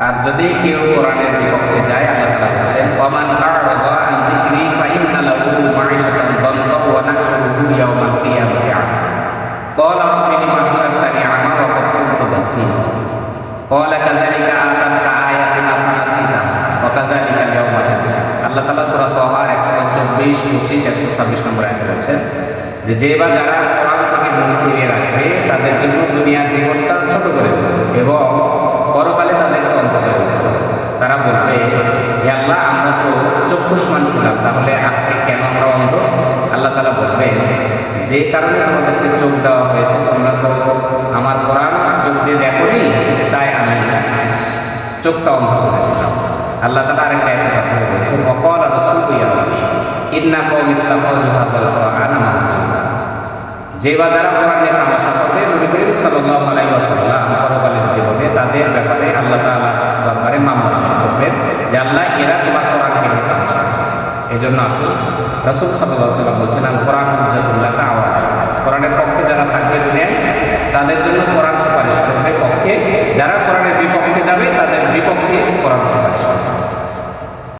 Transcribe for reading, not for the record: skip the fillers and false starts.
আর যদি কেউ কোরআনের বিপক্ষে যায়, আল্লাহ তাআলা বলেছেন ওয়ামান আ'রাদা আন যিকরি ফাইন্না লাহু মাঈশাতান দানকা ওয়া নাহশুরুহু ইয়াওমাল কিয়ামাতি আ'মা ক্বালা রাব্বি লিমা হাশারতানি আ'মা ওয়া ক্বাদ কুনতু বাসীরা ক্বালা কাযালিকা আতাতকা আয়াতুনা ফানাসিতাহা ওয়া কাযালিকা আল-ইয়াওমা তুনসা। আল্লাহ তাআলা সূরা তাহা 124, 25, 126 নম্বর আয়াতে বলেছেন যে বা যারা কোরআন থেকে মন ফিরিয়ে রাখবে তাদের জন্য দুনিয়ার জীবনটা ছোট করে দেবে এবং পরকালে তাদেরকে অন্ধ করে দেবে। তারা বলবে, হে আল্লাহ, আমরা তো চক্ষুষ্মান ছিলাম, তাহলে আজকে কেন আমরা অন্ধ? আল্লাহ তাআলা বলবেন, যে কারণে তোমাদেরকে চোখ দেওয়া হয়েছে তোমরা তো আমার কোরআন চোখ দিয়ে দেখোনি, তাই আমি চোখটা অন্ধ করে দিলাম। আল্লাহ তাআলা আরেকটা আয়াতে কথা বলেছেন ওয়াকালা রাসূলু ইয়া রাব্বি ইন্না কওমি ইত্তাখাযু হাযাল কুরআনা মাহজুরা। যে বা যারা কোরআনের তামাশা করবে, নবী করিম সাল্লাল্লাহু আলাইহি ওয়াসাল্লাম পরকালের জীবনে তাদের ব্যাপারে আল্লাহ তাআলা দরবারে মামলা করবেন যে আল্লাহ, এরা তোমার কোরআনকে নিয়ে তামাশা করেছে। এই জন্য আসুন, রাসূল সাল্লাল্লাহু আলাইহি ওয়াসাল্লাম বলছেন আল কোরআন হুজ্জাতুল লাকা আওয়ালা, কোরআনের পক্ষে যারা থাকবে দুনিয়ায় তাদের জন্য